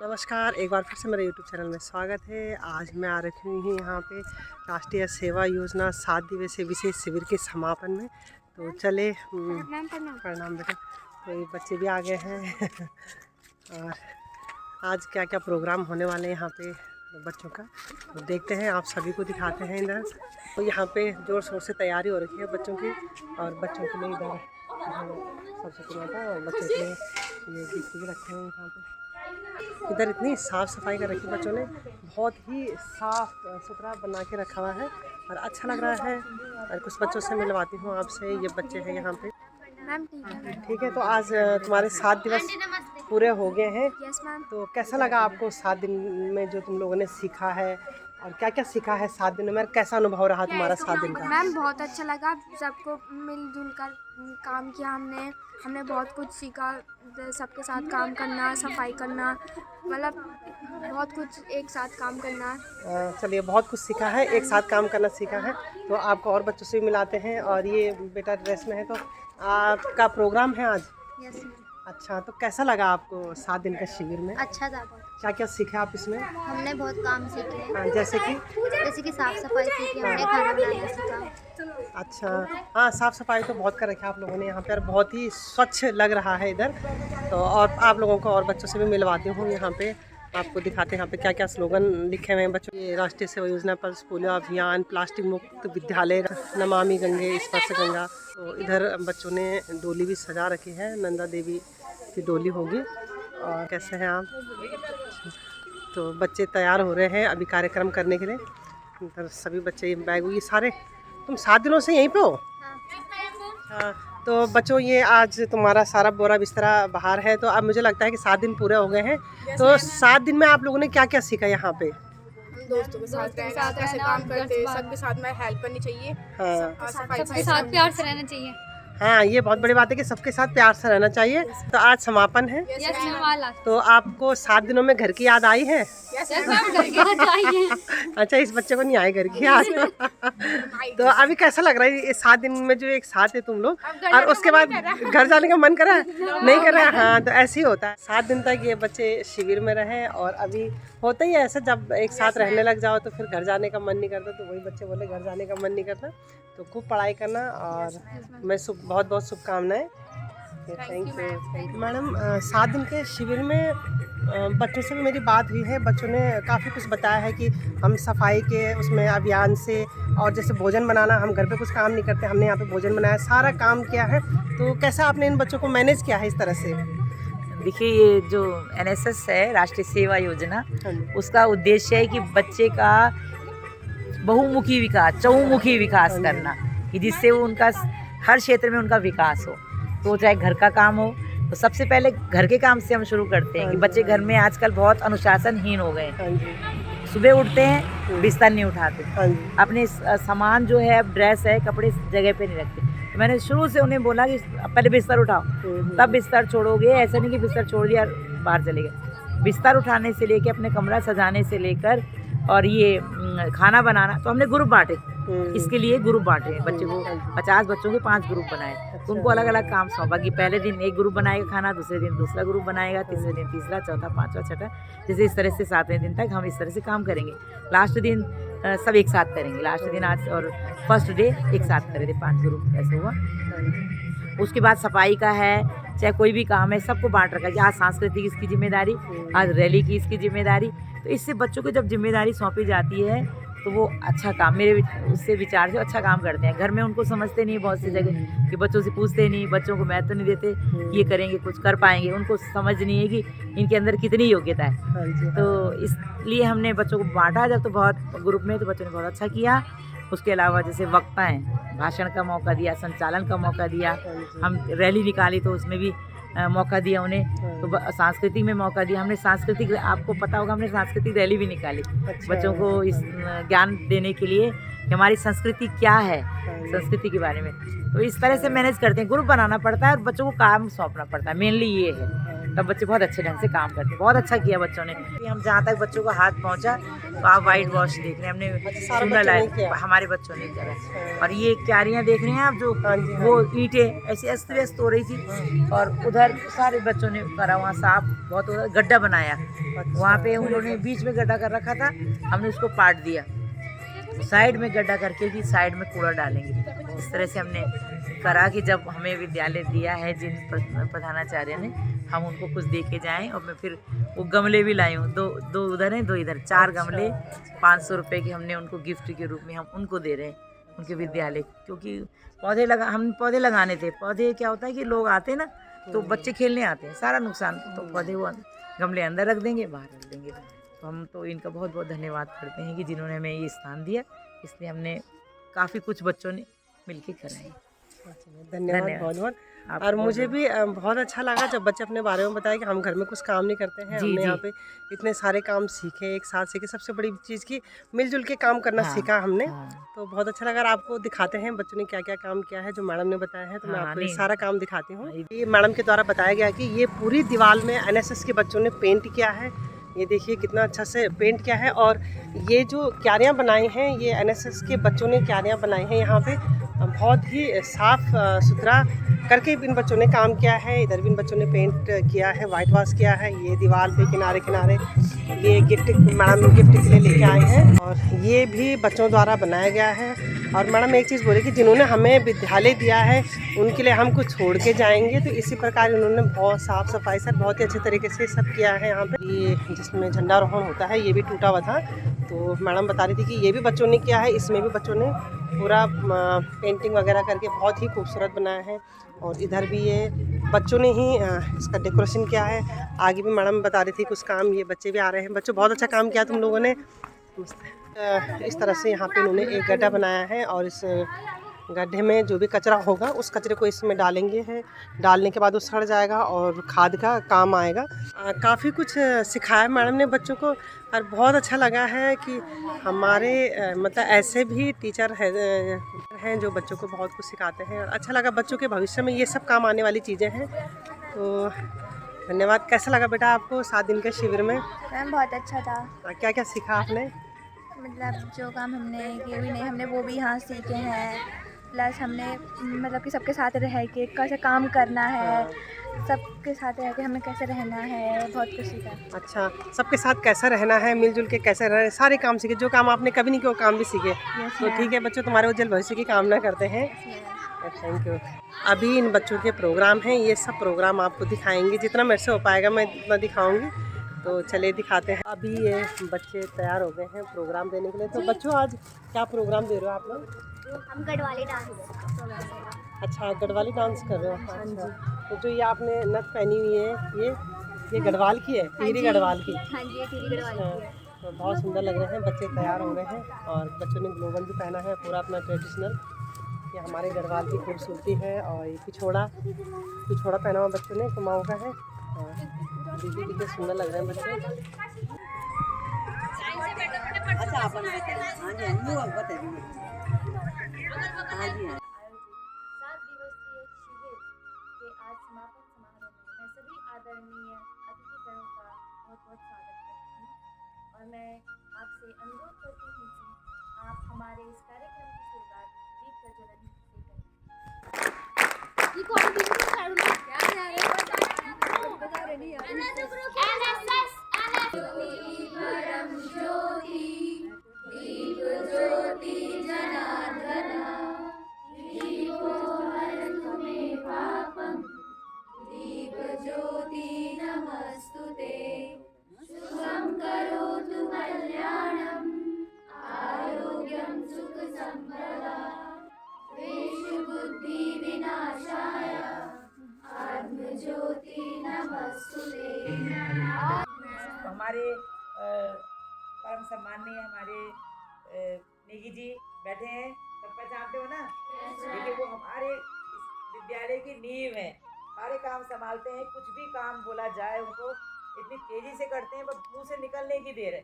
नमस्कार, एक बार फिर से मेरे YouTube चैनल में स्वागत है। आज मैं आ रखी हूँ यहाँ पे राष्ट्रीय सेवा योजना 7 दिवसीय विशेष शिविर के समापन में। तो चले प्रणाम बेटा। तो ये बच्चे भी आ गए हैं और आज क्या क्या प्रोग्राम होने वाले हैं यहाँ पे बच्चों का, तो देखते हैं, आप सभी को दिखाते हैं इधर। तो यहाँ पे जोर शोर से तैयारी हो रखी है बच्चों की, और बच्चों के लिए इधर सबसे पहले और बच्चों के लिए ये गिफ्ट भी रखे हैं यहाँ पे। इधर इतनी साफ़ सफाई कर रखी बच्चों ने, बहुत ही साफ़ सुथरा बना के रखा हुआ है और अच्छा लग रहा है। और कुछ बच्चों से मिलवाती हूँ आपसे, ये बच्चे हैं यहाँ पे। ठीक है, तो आज तुम्हारे 7 दिवस पूरे हो गए हैं। तो कैसा लगा आपको 7 दिन में जो तुम लोगों ने सीखा है, और क्या क्या सीखा है 7 दिन में? कैसा अनुभव रहा तुम्हारा 7 दिन का? मैम बहुत अच्छा लगा, सबको मिलजुल कर काम किया हमने बहुत कुछ सीखा, सबके साथ काम करना, सफाई करना, मतलब बहुत कुछ एक साथ काम करना। चलिए, बहुत कुछ सीखा है, एक साथ काम करना सीखा है। तो आपको और बच्चों से भी मिलाते हैं। और ये बेटा ड्रेस में है, तो आपका प्रोग्राम है आज? Yes ma'am. अच्छा, तो कैसा लगा आपको 7 दिन का शिविर में? अच्छा था बहुत। क्या क्या सीखे आप इसमें? हमने बहुत काम सीखे हैं। जैसे कि साफ सफाई सीखी, हमने खाना बनाना सीखा। अच्छा, हाँ, साफ़ सफाई तो बहुत कर रखा है आप लोगों ने यहाँ पर, बहुत ही स्वच्छ लग रहा है इधर। तो और आप लोगों को और बच्चों से भी मिलवाती हूँ यहाँ पे, आपको दिखाते हैं यहाँ पे क्या क्या स्लोगन लिखे हुए हैं बच्चों। ये राष्ट्रीय सेवा योजना, पल्स पोलियो अभियान, प्लास्टिक मुक्त विद्यालय, नमामि गंगे, स्पर्श गंगा। तो इधर बच्चों ने डोली भी सजा रखी है, नंदा देवी की डोली होगी। और कैसे हैं आप? तो बच्चे तैयार हो रहे हैं अभी कार्यक्रम करने के लिए। इधर सभी बच्चे बैग, ये सारे तुम 7 दिनों से यहीं पे हो? हाँ। तो बच्चों, ये आज तुम्हारा सारा बोरा बिस्तरा बाहर है, तो अब मुझे लगता है कि 7 दिन पूरे हो गए हैं। तो 7 दिन में आप लोगों ने क्या क्या सीखा यहाँ पे? दोस्तों के साथ रहना, कैसे काम करते, सबके साथ में हेल्प करनी चाहिए। हाँ, सबके साथ प्यार से रहना चाहिए। हाँ, ये बहुत बड़ी बात है कि सबके साथ प्यार से रहना चाहिए। तो आज समापन है, तो आपको 7 दिनों में घर की याद आई है? अच्छा, इस बच्चे को नहीं आई घर की याद। तो अभी कैसा लग रहा है ये 7 दिन में जो एक साथ है तुम लोग, और उसके बाद घर जाने का मन कर रहा है? नहीं कर रहा है? हाँ, तो ऐसे ही होता है। 7 दिन तक ये बच्चे शिविर में रहे, और अभी होता ही है ऐसा, जब एक साथ रहने लग जाओ तो फिर घर जाने का मन नहीं करता। तो वही बच्चे बोले घर जाने का मन नहीं करता। तो खूब पढ़ाई करना, और मैं बहुत बहुत शुभकामनाएं। Thank you madam. 7 दिन के शिविर में बच्चों से भी मेरी बात हुई है। बच्चों ने काफ़ी कुछ बताया है कि हम सफाई के उसमें अभियान से, और जैसे भोजन बनाना, हम घर पे कुछ काम नहीं करते, हमने यहाँ पे भोजन बनाया, सारा काम किया है। तो कैसा आपने इन बच्चों को मैनेज किया है इस तरह से? देखिए, ये जो NSS है, राष्ट्रीय सेवा योजना, उसका उद्देश्य है कि बच्चे का बहुमुखी विकास, चहुमुखी विकास करना, कि जिससे वो उनका हर क्षेत्र में उनका विकास हो। तो चाहे घर का काम हो, तो सबसे पहले घर के काम से हम शुरू करते हैं कि बच्चे घर में आजकल बहुत अनुशासनहीन हो गए हैं। सुबह उठते हैं, बिस्तर नहीं उठाते, अपने सामान जो है, ड्रेस है, कपड़े जगह पे नहीं रखते। तो मैंने शुरू से उन्हें बोला कि पहले बिस्तर उठाओ, तब बिस्तर छोड़ोगे। ऐसा नहीं कि बिस्तर छोड़ दिया बाहर चले गए। बिस्तर उठाने से लेकर, अपने कमरा सजाने से लेकर, और ये खाना बनाना, तो हमने ग्रुप बांटे। इसके लिए ग्रुप बांटे हैं बच्चे को, 50 बच्चों के 5 ग्रुप बनाए। तो उनको अलग अलग काम सौंपा कि पहले दिन एक ग्रुप बनाएगा खाना, दूसरे दिन दूसरा ग्रुप बनाएगा, तीसरे दिन तीसरा, चौथा, पांचवा, छठा, जैसे इस तरह से 7वें दिन तक हम इस तरह से काम करेंगे। लास्ट दिन सब एक साथ करेंगे। लास्ट दिन आज और फर्स्ट डे एक साथ करे थे, 5 ग्रुप ऐसे हुआ। उसके बाद सफाई का है, चाहे कोई भी काम है, सबको बांट रखा है। आज सांस्कृतिक इसकी जिम्मेदारी, आज रैली की इसकी जिम्मेदारी। तो इससे बच्चों को जब जिम्मेदारी सौंपी जाती है, तो वो अच्छा काम, मेरे उससे विचार से अच्छा काम करते हैं। घर में उनको समझते नहीं, बहुत सी जगह कि बच्चों से पूछते नहीं, बच्चों को महत्व नहीं देते, ये करेंगे कुछ कर पाएंगे। उनको समझ नहीं है कि इनके अंदर कितनी योग्यता है। तो इसलिए हमने बच्चों को बांटा जब, तो बहुत ग्रुप में, तो बच्चों ने बहुत अच्छा किया। उसके अलावा जैसे वक्ता हैं, भाषण का मौका दिया, संचालन का मौका दिया, हम रैली निकाली तो उसमें भी मौका दिया उन्हें। तो सांस्कृतिक में मौका दिया हमने। सांस्कृतिक, आपको पता होगा, हमने सांस्कृतिक रैली भी निकाली। अच्छा। बच्चों को इस ज्ञान देने के लिए कि हमारी संस्कृति क्या है, संस्कृति के बारे में। तो इस तरह से मैनेज करते हैं। ग्रुप बनाना पड़ता है और बच्चों को काम सौंपना पड़ता है, मेनली ये है, तब बच्चे बहुत अच्छे ढंग से काम करते हैं। बहुत अच्छा किया बच्चों ने। हम जहाँ तक बच्चों का हाथ पहुँचा तो आप वाइट वॉश देख रहे हैं, हमने सारे चूना बच्चों ने लाया, किया। हमारे बच्चों ने करा। और ये क्यारियाँ देख रहे हैं आप जो, हाँ जी, हाँ वो ईंटें ऐसी अस्त व्यस्त हो रही थी और उधर सारे बच्चों ने करा, वहाँ साफ बहुत हो, गड्ढा बनाया, वहाँ पे उन्होंने बीच में गड्ढा कर रखा था, हमने उसको पाट दिया, साइड में गड्ढा करके कि साइड में कूड़ा डालेंगे। इस तरह से हमने करा कि जब हमें विद्यालय दिया है जिन प्रधानाचार्य ने, हम उनको कुछ दे के जाएँ। और मैं फिर वो गमले भी लाई हूँ, दो उधर हैं, 2 इधर, 4 गमले 500 रुपये के हमने उनको गिफ्ट के रूप में हम उनको दे रहे हैं उनके विद्यालय। क्योंकि हम पौधे लगाने थे। पौधे क्या होता है कि लोग आते हैं ना तो बच्चे खेलने आते हैं, सारा नुकसान, तो पौधे वो गमले अंदर रख देंगे, बाहर रख देंगे। तो हम तो इनका बहुत बहुत धन्यवाद करते हैं कि जिन्होंने हमें ये स्थान दिया, इसलिए हमने काफ़ी कुछ बच्चों ने मिलके कराए। धन्यवाद बहुत बहुत। और मुझे भी बहुत अच्छा लगा जब बच्चे अपने बारे में बताया कि हम घर में कुछ काम नहीं करते हैं, हमने यहाँ पे इतने सारे काम सीखे, एक साथ सीखे। सबसे बड़ी चीज़ की मिलजुल के काम करना सीखा हमने। तो बहुत अच्छा लगा। आपको दिखाते हैं बच्चों ने क्या क्या काम किया है जो मैडम ने बताया है, तो मैं आपको ये सारा काम दिखाती हूँ। ये मैडम के द्वारा बताया गया कि ये पूरी दीवार में NSS के बच्चों ने पेंट किया है। ये देखिए कितना अच्छा से पेंट किया है। और ये जो क्यारियाँ बनाई हैं, ये NSS के बच्चों ने क्यारियाँ बनाई हैं यहाँ पे। बहुत ही साफ सुथरा करके इन बच्चों ने काम किया है। इधर भी इन बच्चों ने पेंट किया है, वाइट वॉश किया है। ये दीवार पे किनारे किनारे ये गिफ्ट मैडम गिफ्ट के लिए लेके आए हैं, और ये भी बच्चों द्वारा बनाया गया है। और मैडम एक चीज़ बोली कि जिन्होंने हमें विद्यालय दिया है उनके लिए हम कुछ छोड़ के जाएंगे। तो इसी प्रकार इन्होंने बहुत साफ़ सफाई से बहुत ही अच्छे तरीके से सब किया है यहाँ पे। ये जिसमें झंडारोहण होता है ये भी टूटा हुआ था, तो मैडम बता रही थी कि ये भी बच्चों ने किया है। इसमें भी बच्चों ने पूरा पेंटिंग वगैरह करके बहुत ही खूबसूरत बनाया है। और इधर भी ये बच्चों ने ही इसका डेकोरेशन किया है। आगे भी मैडम बता रही थी कुछ काम, ये बच्चे भी आ रहे हैं। बच्चों बहुत अच्छा काम किया तुम लोगों ने। इस तरह से यहाँ पे इन्होंने एक गड्ढा बनाया है, और इस गड्ढे में जो भी कचरा होगा उस कचरे को इसमें डालेंगे हैं। डालने के बाद वो सड़ जाएगा और खाद का काम आएगा। काफ़ी कुछ सिखाया मैडम ने बच्चों को, और बहुत अच्छा लगा है कि हमारे मतलब ऐसे भी टीचर हैं जो बच्चों को बहुत कुछ सिखाते हैं। और अच्छा लगा, बच्चों के भविष्य में ये सब काम आने वाली चीज़ें हैं। तो धन्यवाद। कैसा लगा बेटा आपको 7 दिन के शिविर में? मैम बहुत अच्छा था। क्या क्या सीखा आपने? मतलब जो काम हमने किए भी नहीं, हमने वो भी यहाँ सीखे हैं। प्लस हमने मतलब कि सबके साथ रह के कैसे काम करना है, सबके साथ रह के हमें कैसे रहना है, बहुत कुछ सीखा। अच्छा, सबके साथ कैसा रहना है, मिलजुल के कैसे रहना है, सारे काम सीखे। जो काम आपने कभी नहीं किया वो काम भी सीखे। तो ठीक है बच्चों, तुम्हारे उज्जवल भविष्य की कामना करते हैं। Thank you. अभी इन बच्चों के प्रोग्राम हैं, ये सब प्रोग्राम आपको दिखाएंगे, जितना मेरे से हो पाएगा मैं उतना दिखाऊंगी। तो चलिए दिखाते हैं। अभी ये बच्चे तैयार हो गए हैं प्रोग्राम देने के लिए। तो बच्चों आज क्या प्रोग्राम दे रहे हो आप लोग? हम गढ़वाली डांस। अच्छा, गढ़वाली डांस कर रहे हो। अच्छा, तो जो ये आपने नथ पहनी हुई है ये गढ़वाल की है, टिहरी गढ़वाल की? हाँ जी, ये टिहरी गढ़वाल की है। तो बहुत सुंदर लग रहे हैं, बच्चे तैयार हो गए हैं। और बच्चों ने ग्लोबल भी पहना है, पूरा अपना ट्रेडिशनल। ये हमारे गढ़वाल की खूबसूरती है। और ये पिछोड़ा पहना हुआ बच्चों ने, कुमाऊँ का है। दीदी कितने सुंदर लग रहे हैं बच्चे। अच्छा, आप बताइए। हाँ जी, हाँ जी। 7 दिवसीय शिविर के आज समापन समारोह में मैं सभी आदरणीय अतिथिगणों का बहुत बहुत स्वागत करती हूँ। और मैं आपसे अनुरोध करती हूँ कि आप हमारे इस कार्यक्रम की शुरुआत दीप प्रज्वलन से करें। हमारे परम सम्माननीय हमारे नेगी जी बैठे हैं, सब पहचानते हो ना? देखिए वो हमारे इस विद्यालय की नींव है, सारे काम संभालते हैं। कुछ भी काम बोला जाए उनको इतनी तेजी से करते हैं, बस मुंह से निकलने की देर है।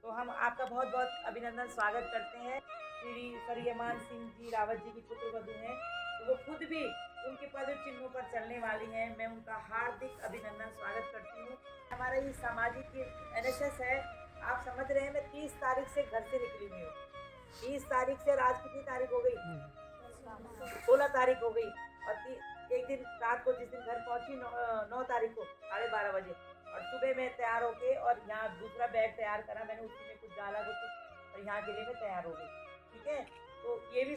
तो हम आपका बहुत बहुत अभिनंदन स्वागत करते हैं। श्री करियमान सिंह जी रावत जी की पुत्र वधू हैं, तो वो खुद भी उनके पद चिन्हों पर चलने वाली हैं। मैं उनका हार्दिक अभिनंदन स्वागत करती हूँ। हमारा ये सामाजिक NSS है। आप समझ रहे हैं, मैं 30 तारीख से घर से निकली हुई हूँ। 30 तारीख से आज कितनी तारीख हो गई? 16 तारीख हो गई। और एक दिन रात को जिस दिन घर पहुंची 9 तारीख को 12:30 बजे, और सुबह में तैयार होके और यहाँ दूसरा बैग तैयार करा मैंने, उसी में कुछ डाला कुछ, और यहाँ के लिए मैं तैयार हो गई। ठीक है, तो ये भी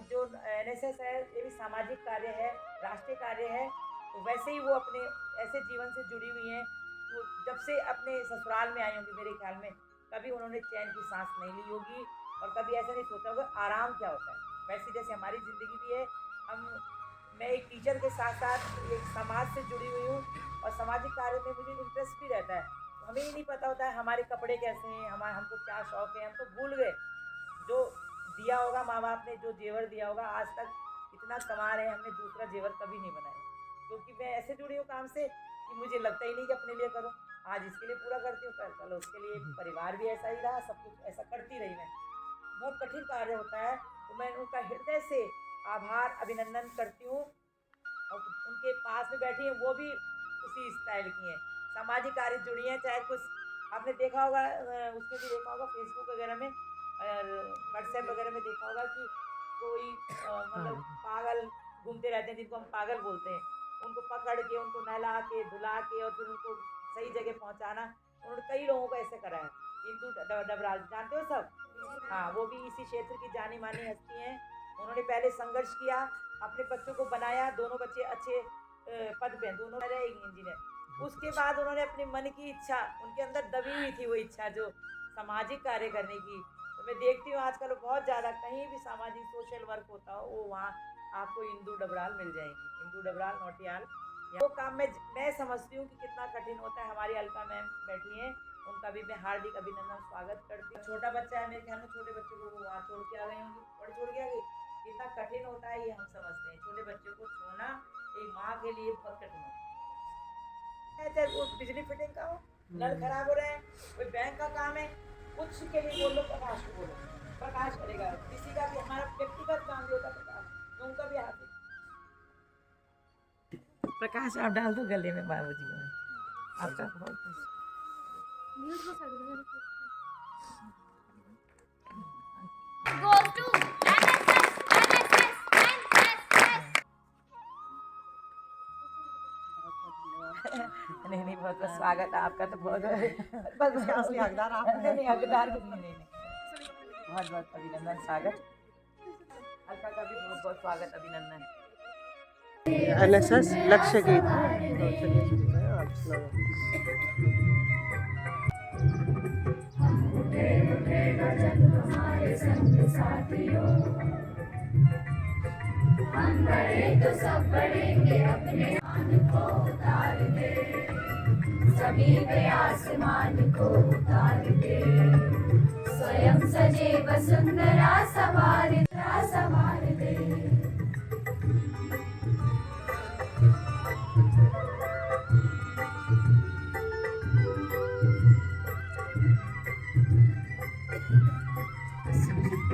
जो NSS है ये भी सामाजिक कार्य है, राष्ट्रीय कार्य है। तो वैसे ही वो अपने ऐसे जीवन से जुड़ी हुई हैं। तो जब से अपने ससुराल में आई होंगी मेरे ख्याल में कभी उन्होंने चैन की सांस नहीं ली होगी, और कभी ऐसा नहीं सोचा होगा आराम क्या होता है। वैसे जैसे हमारी ज़िंदगी भी है, मैं एक टीचर के साथ साथ एक समाज से जुड़ी हुई हूँ, और सामाजिक कार्य में मुझे इंटरेस्ट भी रहता है। तो हमें ही नहीं पता होता है हमारे कपड़े कैसे हैं, हमको क्या शौक़ है। हम तो भूल गए जो दिया होगा माँ बाप ने, जो जेवर दिया होगा। आज तक इतना कमा रहे हैं, हमने दूसरा जेवर कभी नहीं बनाया, क्योंकि मैं ऐसे जुड़ी हूँ काम से कि मुझे लगता ही नहीं कि अपने लिए करूँ। आज इसके लिए पूरा करती हूँ, कल उसके लिए। परिवार भी ऐसा ही रहा, सब कुछ ऐसा करती रही मैं। बहुत कठिन कार्य होता है, तो मैं उनका हृदय से आभार अभिनंदन करती हूँ। और उनके पास में बैठी हैं वो भी उसी स्टाइल की हैं, सामाजिक कार्य जुड़ी हैं। चाहे कुछ आपने देखा होगा, उसमें भी देखा होगा फेसबुक वगैरह में और व्हाट्सएप वगैरह में देखा होगा कि कोई मतलब पागल घूमते रहते हैं, जिनको हम पागल बोलते हैं, उनको पकड़ के उनको नहला के धुला के और फिर उनको सही जगह पहुंचाना। उन्होंने कई लोगों को ऐसे करा है। इंदु डबराल जानते हो सब? हाँ, वो भी इसी क्षेत्र की जानी मानी हस्ती हैं। उन्होंने पहले संघर्ष किया, अपने बच्चों को बनाया, दोनों बच्चे अच्छे पद पे, दोनों रहे इंजीनियर। उसके बाद उन्होंने अपने मन की इच्छा, उनके अंदर दबी हुई थी वो इच्छा जो सामाजिक कार्य करने की। तो मैं देखती हूँ आजकल बहुत ज़्यादा कहीं भी सामाजिक सोशल वर्क होता हो, वो वहाँ आपको इंदु डबराल मिल जाएंगी। इंदु डबराल नौटियाल, वो काम मैं समझती हूँ कि कितना कठिन होता है। हमारी अलका मैम बैठी हैं, उनका भी मैं हार्दिक अभिनंदन स्वागत करती हूँ। छोटा बच्चा है मेरे ख्याल में, छोटे बच्चे को वो वहाँ छोड़ के आ गई होंगी, और छोड़ के आ गई। कितना कठिन होता है ये हम समझते हैं। छोटे बच्चे को छोड़ना एक माँ के लिए बहुत कठिन होता है। चाहे वो बिजली फिटिंग का हो, नल खराब हो रहे हैं, कोई बैंक का काम है, कुछ के लिए बोलो प्रकाश को बोलो, प्रकाश करेगा। किसी का भी हमारा व्यक्तिगत काम भी होता है प्रकाश, उनका भी हाथ प्रकाश आप डाल दो गले में बाबूजी को। आपका बहुत Goes to नहीं बहुत बहुत स्वागत है आपका। तो बहुत असली हकदार आप हैं। नहीं हकदार नहीं, बहुत बहुत अभिनंदन स्वागत। अलका का भी बहुत बहुत स्वागत अभिनंदन। NSS लक्ष्य गीत है, तो चलिए सुनते हैं, आप सुनाओ। हम बड़े तो सब बढ़ेंगे, अपने आन को उतार दे, सभी पे आसमान को उतार दे, स्वयं सजे वसुंधरा सवार दे।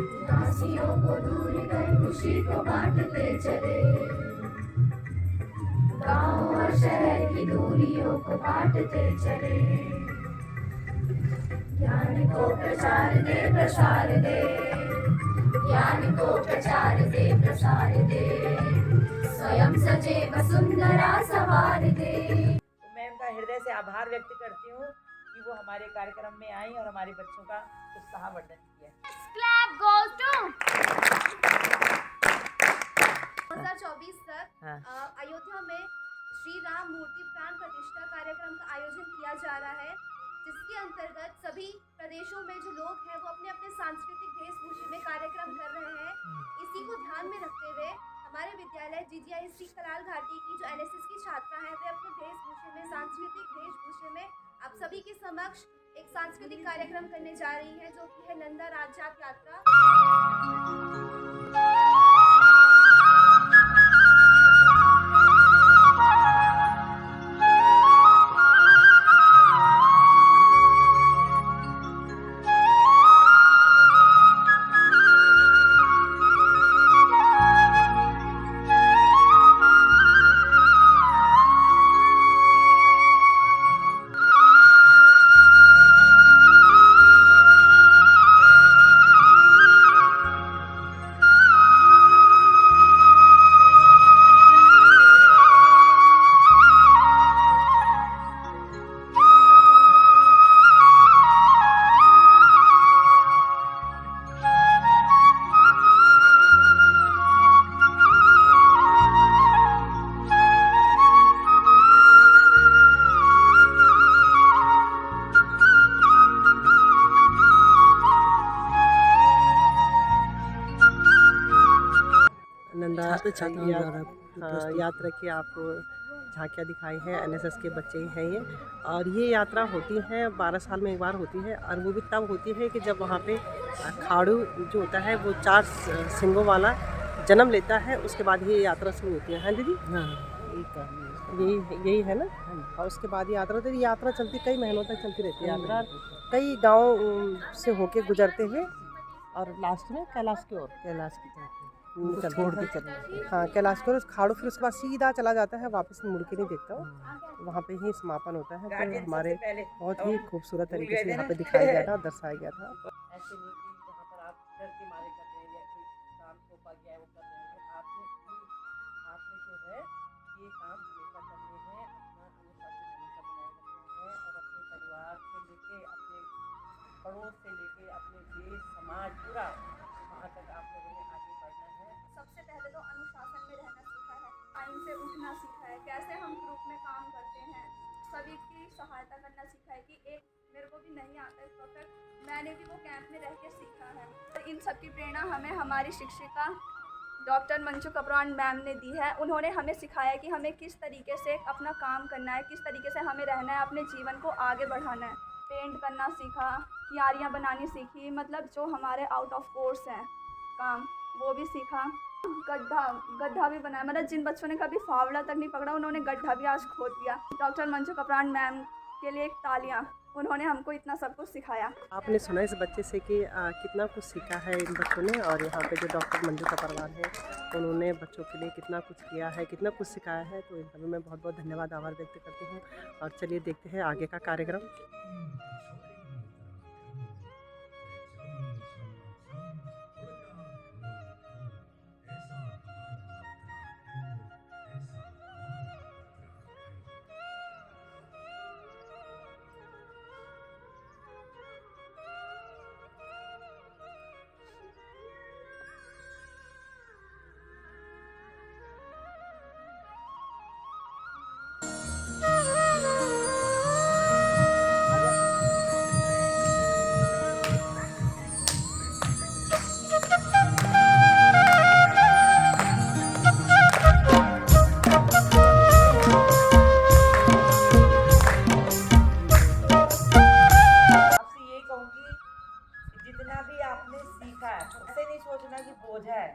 उदासियों को दूर कर खुशी को बांटते चले, गांव और शहर की दूरियों को बांटते चले, ज्ञान को प्रचार दे, प्रसार दे, ज्ञान को प्रचार दे, प्रसार दे, स्वयं सजे वसुंधरा सवार दे। तो मैं उनका हृदय से आभार व्यक्त करती हूँ कि वो हमारे कार्यक्रम में आई और हमारे बच्चों का उत्साहवर्धन किया। clap goes to 2024 तक अयोध्या में श्री राम मूर्ति प्राण प्रतिष्ठा कार्यक्रम का आयोजन किया जा रहा है, जिसके अंतर्गत सभी प्रदेशों में जो लोग हैं वो अपने अपने सांस्कृतिक वेशभूषा में कार्यक्रम कर रहे हैं। इसी को ध्यान में रखते हुए हमारे विद्यालय GGIST कलाल घाटी की जो NSS की छात्रा हैं वे अपने वेशभूषा में, सांस्कृतिक वेशभूषा में आप सभी के समक्ष एक सांस्कृतिक कार्यक्रम करने जा रही हैं, जो कि है नंदा राज्यात यात्रा। यात्रा की आपको झांकियाँ दिखाई हैं। एनएसएस के बच्चे ही हैं ये, और ये यात्रा होती है 12 साल में एक बार होती है, और वो भी तब होती है कि जब वहाँ पे खाड़ू जो होता है वो 4 सिंगों वाला जन्म लेता है, उसके बाद ये यात्रा शुरू होती है। हाँ दीदी, यही है ना। और उसके बाद ये यात्रा चलती कई महीनों तक चलती रहती है यात्रा, कई गाँव से होके गुजरते हुए, और लास्ट में कैलाश की ओर छोड़ के चलते हैं। हाँ, कैलाश की ओर खाड़ू, फिर उसके बाद सीधा चला जाता है, वापस मुड़ के नहीं देखता वो, वहाँ पे ही समापन होता है। तो हमारे बहुत ही खूबसूरत तरीके से यहाँ पे दिखाया गया था, दर्शाया गया था। ऐसे नहीं कि जहाँ पर आप डर के मारे कर रहे हैं या कोई काम सौंपा गया है वो कर रहे हैं, आपने जो है ये काम हमेशा करने हैं, अपना अनुशासन हमेशा बनाए रखना है, और अपने परिवार से लेके, अपने पड़ोस से लेके, अपने देश समाज पूरा वहाँ तक आप लोगों ने आगे बढ़ना है। सबसे पहले तो अनुशासन में रहना सीखा है, टाइम से उठना सीखा है, कैसे हम ग्रुप में काम करते हैं, सभी की सहायता करना सीखा है कि एक मेरे को भी नहीं आता इस वक्त, मैंने भी वो कैंप में रह के सीखा है। तो इन सब की प्रेरणा हमें हमारी शिक्षिका डॉक्टर मंजू कपरान मैम ने दी है। उन्होंने हमें सिखाया कि हमें किस तरीके से अपना काम करना है, किस तरीके से हमें रहना है, अपने जीवन को आगे बढ़ाना है। पेंट करना सीखा, क्यारियाँ बनानी सीखी, मतलब जो हमारे आउट ऑफ कोर्स हैं काम वो भी सीखा। गड्ढा भी बनाया, मतलब जिन बच्चों ने कभी फावड़ा तक नहीं पकड़ा उन्होंने गड्ढा भी आज खोद दिया। डॉक्टर मंजू कपरान मैम के लिए एक तालियां, उन्होंने हमको इतना सब कुछ सिखाया। आपने सुना इस बच्चे से कि कितना कुछ सीखा है इन बच्चों ने, और यहाँ पे जो डॉक्टर मंजू कपरान है उन्होंने बच्चों के लिए कितना कुछ किया है, कितना कुछ सिखाया है। तो इन सभी मैं बहुत बहुत धन्यवाद, आभार व्यक्त करती हूँ। और चलिए देखते हैं आगे का कार्यक्रम। सोचना कि बोझ है।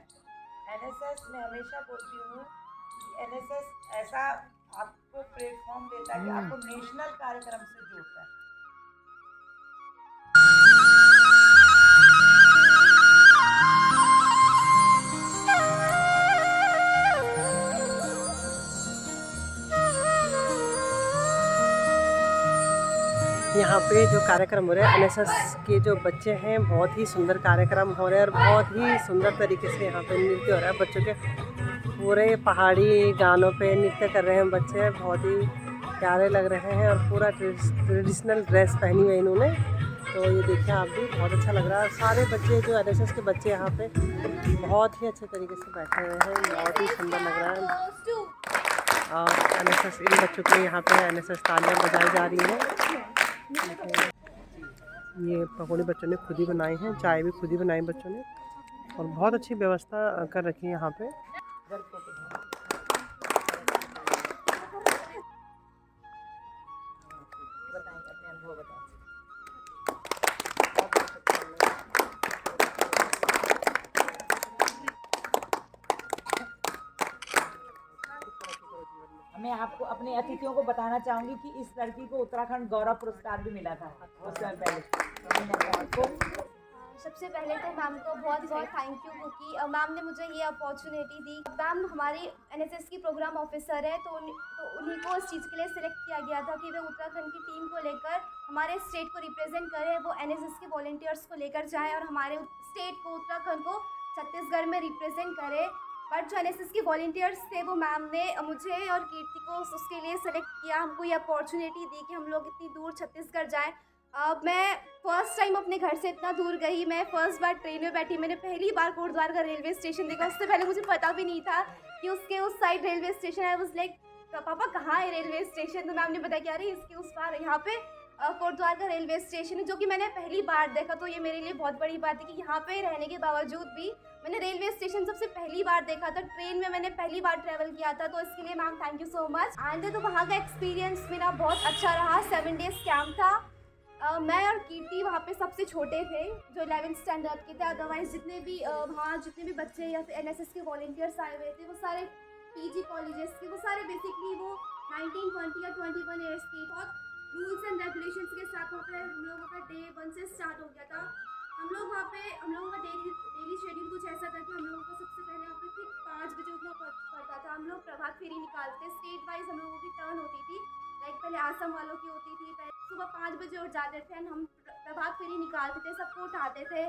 एनएसएस में हमेशा बोलती हूँ कि एनएसएस ऐसा आपको प्लेटफॉर्म देता है कि आपको नेशनल कार्यक्रम से जोड़ता है। यहाँ पे जो कार्यक्रम हो रहे हैं एनएसएस के जो बच्चे हैं, बहुत ही सुंदर कार्यक्रम हो रहे हैं, और बहुत ही सुंदर तरीके से यहाँ पे नृत्य हो रहा है। बच्चों के पूरे पहाड़ी गानों पे नृत्य कर रहे हैं बच्चे, बहुत ही प्यारे लग रहे हैं, और पूरा ट्रेडिशनल ड्रेस पहनी है इन्होंने। तो ये देखिए आप भी, बहुत अच्छा लग रहा है। सारे बच्चे जो एनएसएस के बच्चे यहाँ पे बहुत ही अच्छे तरीके से बैठे हुए हैं, बहुत ही सुंदर लग रहा है। और एनएसएस इन बच्चों के लिए यहाँ पे एनएसएस तालियाँ बजाई जा रही हैं। ये पकौड़े बच्चों ने खुद ही बनाए हैं, चाय भी खुद ही बनाई बच्चों ने, और बहुत अच्छी व्यवस्था कर रखी है यहाँ पे। मैं आपको अपने अतिथियों को बताना चाहूँगी कि इस लड़की को उत्तराखंड गौरव पुरस्कार भी मिला था कुछ समय पहले। सबसे पहले तो मैम को बहुत बहुत थैंक यू, क्योंकि मैम ने मुझे ये अपॉर्चुनिटी दी। मैम हमारी एनएसएस की प्रोग्राम ऑफिसर है, तो उन्हीं को इस चीज़ के लिए सिलेक्ट किया गया था कि वे उत्तराखंड की टीम को लेकर हमारे स्टेट को रिप्रेजेंट करें, वो एनएसएस के वॉलंटियर्स को लेकर जाएँ और हमारे स्टेट को, उत्तराखंड को छत्तीसगढ़ में रिप्रेजेंट करें। बट जो एनएसएस के वॉलंटियर्स थे वो मैम ने मुझे और कीर्ति को उसके लिए सेलेक्ट किया, हमको ये अपॉर्चुनिटी दी कि हम लोग इतनी दूर छत्तीसगढ़ जाएं। मैं फ़र्स्ट टाइम अपने घर से इतना दूर गई, मैं फ़र्स्ट बार ट्रेन में बैठी, मैंने पहली बार कोटद्वार का रेलवे स्टेशन देखा। उससे पहले मुझे पता भी नहीं था कि उसके उस साइड रेलवे स्टेशन है। आई वाज लाइक पापा कहाँ है रेलवे स्टेशन? तो मैम ने बताया कि अरे इसके उस पार यहाँ पे कोटद्वार का रेलवे स्टेशन है, जो कि मैंने पहली बार देखा। तो ये मेरे लिए बहुत बड़ी बात है कि यहाँ पे रहने के बावजूद भी मैंने रेलवे स्टेशन सबसे पहली बार देखा था। ट्रेन में मैंने पहली बार ट्रैवल किया था, तो इसके लिए ma'am thank you so much. And तो वहाँ का एक्सपीरियंस मेरा बहुत अच्छा रहा। 7 डेज़ कैंप था। मैं और कीर्ति वहाँ पे सबसे छोटे थे, जो 11th स्टैंडर्ड के थे। अदरवाइज जितने भी वहाँ जितने भी बच्चे या फिर NSS के वॉलंटियर्स आए हुए थे, वो सारे PG कॉलेजेस के, वो सारे बेसिकली वो 19, 20 या 21 ईयर्स के। बहुत रूल्स एंड रेगुलेशंस के साथ वहाँ पे हम लोगों का डे 1 से स्टार्ट हो गया था। हम लोग का डेली शेड्यूल कुछ ऐसा था कि हम लोगों को सबसे पहले वहाँ पे ठीक 5 बजे उठना पड़ता था। हम लोग प्रभात फेरी निकालते, स्टेट वाइज हम लोगों की टर्न होती थी। लाइक पहले आसम वालों की होती थी, पहले सुबह 5 बजे उठ जाते थे एंड हम प्रभात फेरी निकालते थे, सबको उठाते थे।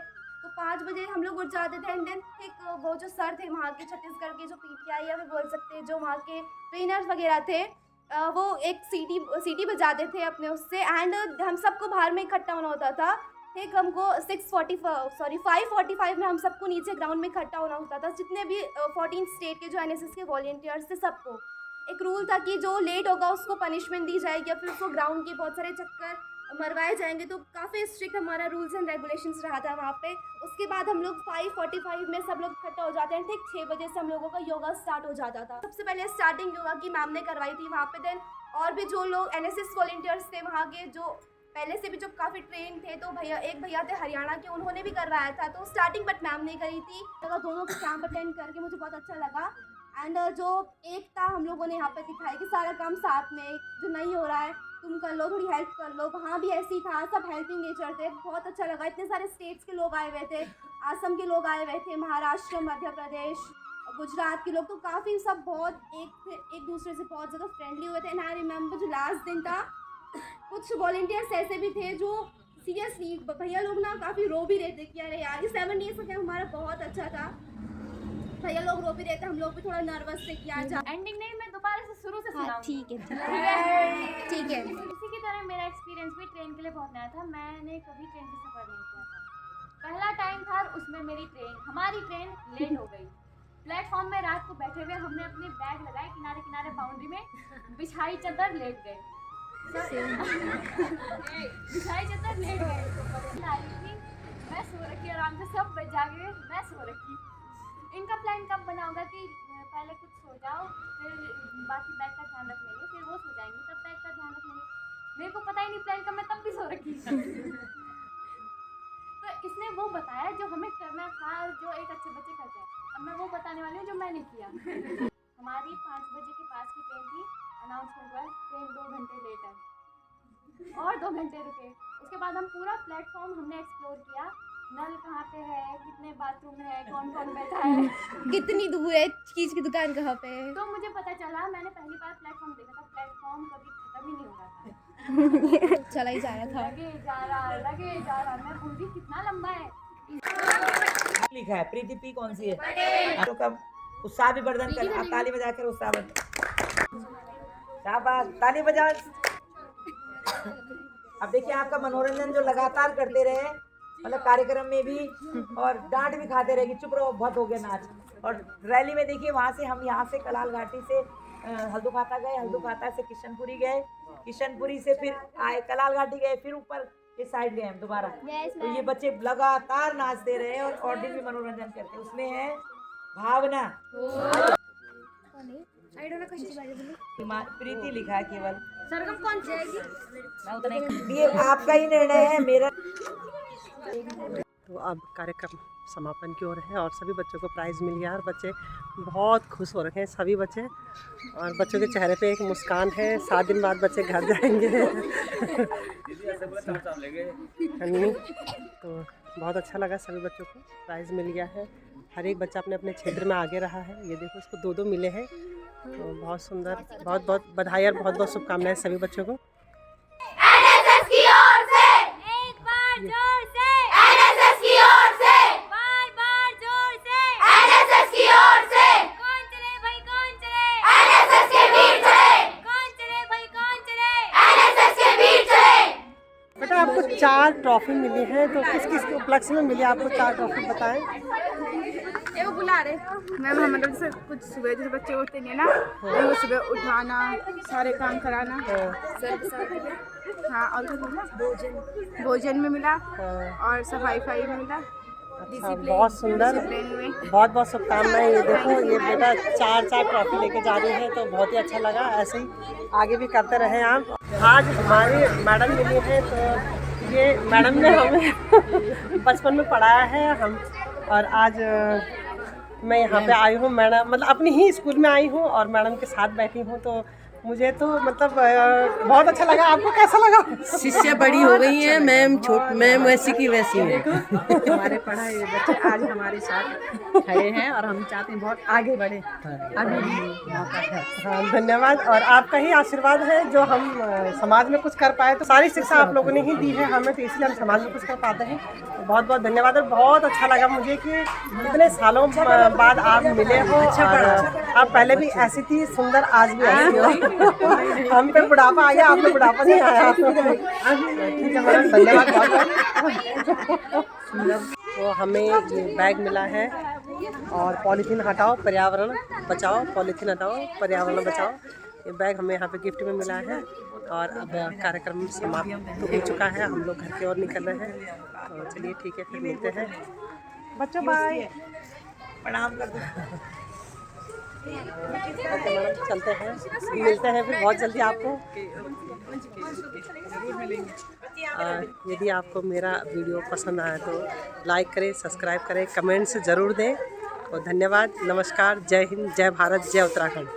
तो 5 बजे हम लोग उठ जाते थे एंड देन एक वो जो सर थे वहाँ के, छत्तीसगढ़ के जो PTI या फिर बोल सकते हैं जो वहाँ के ट्रेनर्स वगैरह थे, वो एक सीटी बजाते थे अपने उससे। एंड हम सबको बाहर में इकट्ठा होना होता था। ठीक, हमको 5:45 में हम सबको नीचे ग्राउंड में इकट्ठा होना होता था। जितने भी 14 स्टेट के जो NSS के वॉलंटियर्स थे, सबको एक रूल था कि जो लेट होगा उसको पनिशमेंट दी जाएगी या फिर उसको ग्राउंड के बहुत सारे चक्कर मरवाए जाएंगे। तो काफ़ी स्ट्रिक्ट हमारा रूल्स एंड रेगुलेशंस रहा था वहाँ पे। उसके बाद हम लोग 5:45 में सब लोग इकट्ठा हो जाते हैं। ठीक 6 बजे से हम लोगों का योगा स्टार्ट हो जाता था। सबसे पहले स्टार्टिंग योगा की मैम ने करवाई थी वहाँ पे। देन और भी जो लोग NSS वॉलंटियर्स थे वहाँ के, जो पहले से भी जो काफ़ी ट्रेन थे, तो एक भैया थे हरियाणा के, उन्होंने भी करवाया था। तो स्टार्टिंग बट मैम ने करी थी। तो दोनों को कैंप अटेंड करके मुझे बहुत अच्छा लगा। एंड जो एकता हम लोगों ने यहाँ पे दिखाई कि सारा काम साथ में, जो नहीं हो रहा है तुम कर लो, थोड़ी हेल्प कर लो। वहाँ भी ऐसे ही था, सब हेल्पिंग नेचर थे। बहुत अच्छा लगा। इतने सारे स्टेट्स के लोग आए हुए थे, आसम के लोग आए हुए थे, महाराष्ट्र, मध्य प्रदेश, गुजरात के लोग। तो काफ़ी सब बहुत एक दूसरे से बहुत ज़्यादा फ्रेंडली हुए थे। एंड आई रिमेंबर जो लास्ट दिन था, कुछ वॉलंटियर्स ऐसे भी थे जो सीरियसली भैया लोग ना काफ़ी रो भी रहे थे कि अरे यार ये 7 डेज़ का कैंप हमारा बहुत अच्छा था। भैया लोग रो भी रहे थे, हम लोग भी थोड़ा नर्वस थे कि यार एंडिंग नहीं, मैं दोबारा से शुरू से सुनाऊंगी। ठीक है। इसी की तरह मेरा एक्सपीरियंस भी ट्रेन के लिए बहुत नया था। मैंने कभी ट्रेन का सफ़र नहीं किया था। पहला टाइम था, उसमें हमारी ट्रेन लेट हो गई। प्लेटफॉर्म में रात को बैठे हुए हमने अपने बैग लगाए किनारे किनारे बाउंड्री में, बिछाई चादर लेट गए। बिछाई चादर लेट गए। मैं सो रखी आराम से, सब जागे, मैं सो रखी। इनका प्लान कब बना होगा कि पहले कुछ सो जाओ, फिर बाकी बैग का ध्यान रख लेंगे, फिर वो सो जाएंगे, तब बैग का ध्यान रख लेंगे। मेरे को पता ही नहीं प्लान का, मैं तब भी सो रखी। तो इसने वो बताया जो हमें करना था, जो एक अच्छे बच्चे करते हैं। अब मैं वो बताने वाली हूँ जो मैंने किया। हमारी 5 बजे के पास की ट्रेन थी। अनाउंसमेंट हुआ ट्रेन 2 घंटे लेट है, और 2 घंटे रुके। उसके बाद हम पूरा प्लेटफॉर्म हमने एक्सप्लोर किया। नल कहाँ पे है, कितने बाथरूम है, कौन कौन बैठा है, कितनी दूर है, चीज़ की दुकान कहाँ पे है। तो मुझे पता चला। मैंने पहली बार प्लेटफॉर्म देखा था। प्लेटफॉर्म कभी खत्म ही नहीं हो रहा था, चला ही जा रहा था। लगे जा रहा। मैं भूल गई कितना लंबा है। लिखा है प्रीति पी कौन सी है, तो कब उत्साह भी वर्धन कर, आप ताली बजा कर उत्साह वर्धन, शाबाश, ताली बजा। अब देखिए आपका मनोरंजन जो लगातार करते रहे, मतलब कार्यक्रम में भी, और डांट भी खाते रहे कि चुप रहो, बहुत हो गया नाच। और रैली में देखिए वहाँ से हम यहाँ से कलाल घाटी से हल्दुखाता गए, हल्दुखाता से किशनपुरी गए, किशनपुरी से फिर आए कलाल घाटी गए, फिर ऊपर इस साइड गए हम दोबारा। तो ये बच्चे लगातार नाचते रहे और दिन भी मनोरंजन करते। उसमें है भावना, प्रीति लिखा है केवल। सरगम कौन जाएगी? मैं उतना ही, ये आपका ही निर्णय है, मेरा। तो अब कार्यक्रम समापन की ओर है और सभी बच्चों को प्राइज़ मिल गया और बच्चे बहुत खुश हो रखे हैं, सभी बच्चे। और बच्चों के चेहरे पे एक मुस्कान है। 7 दिन बाद बच्चे घर जाएंगे। तो बहुत अच्छा लगा, सभी बच्चों को प्राइज़ मिल गया है। हर एक बच्चा अपने अपने क्षेत्र में आगे रहा है। ये देखो, इसको 2-2 मिले हैं। तो बहुत सुंदर, बहुत बहुत बधाई और बहुत बहुत शुभकामनाएं सभी बच्चों को। NSS की ओर से एक बार जोर से, NSS की ओर से बार जोर से, NSS की ओर से कौन चले भाई कौन चले, NSS के वीर चले, कौन चले भाई कौन चले, NSS के वीर चले। बेटा आपको 4 ट्रॉफी मिली है, तो किस किस उपलक्ष्य में मिली आपको 4 ट्रॉफी बताएं। ये वो बुला रहे मैम, हम मतलब जैसे कुछ सुबह जैसे बच्चे उठते नहीं है ना, उनको सुबह उठाना, सारे काम कराना। हाँ, और क्या मिला? भोजन में मिला हाँ। और सफाई में मिला। अच्छा, बहुत सुंदर, डिसिप्लिन में। बहुत बहुत शुभकामनाएं। ये देखो, ये बेटा 4 ट्रॉफी लेके जा रही है, तो बहुत ही अच्छा लगा। ऐसे ही आगे भी करते रहे आप। आज हमारी मैडम मिली है, तो ये मैडम ने हमें बचपन में पढ़ाया है हम, और आज मैं यहाँ पे आई हूँ, मैडम मतलब अपनी ही स्कूल में आई हूँ और मैडम के साथ बैठी हूँ, तो मुझे तो मतलब बहुत अच्छा लगा। आपको कैसा लगा? शिष्या बड़ी हो गई हैं, मैम वैसी की वैसी है। हमारे पढ़ाए बच्चे आज हमारे साथ खड़े हैं और हम चाहते हैं बहुत आगे बढ़े। अभी भी मौका है। हाँ, धन्यवाद। और आपका ही आशीर्वाद है जो हम समाज में कुछ कर पाए। तो सारी शिक्षा आप लोगों ने ही दी है हमें, तो इसलिए हम समाज में कुछ कर पाते हैं। तो बहुत बहुत धन्यवाद। और बहुत अच्छा लगा मुझे कि इतने सालों बाद आप मिले हो, और आप पहले भी ऐसी थी सुंदर, आज भी ऐसी हो। हम पे बुढ़ापा आ गया, आप पे बुढ़ापा नहीं आया। ठीक है मैडम, धन्यवाद बहुत। तो हमें ये बैग मिला है, और पॉलीथीन हटाओ पर्यावरण बचाओ, पॉलीथीन हटाओ पर्यावरण बचाओ। ये बैग हमें यहाँ पे गिफ्ट में मिला है। और अब कार्यक्रम समाप्त हो चुका है, हम लोग घर की ओर निकल रहे हैं। तो चलिए ठीक है, फिर मिलते हैं बच्चों। बाय, प्रणाम कर दो। ओके मैडम, चलते हैं, मिलते हैं फिर बहुत जल्दी आपको। यदि आपको मेरा वीडियो पसंद आया तो लाइक करें, सब्सक्राइब करें, कमेंट्स ज़रूर दें। तो धन्यवाद, नमस्कार, जय हिंद, जय भारत, जय उत्तराखंड।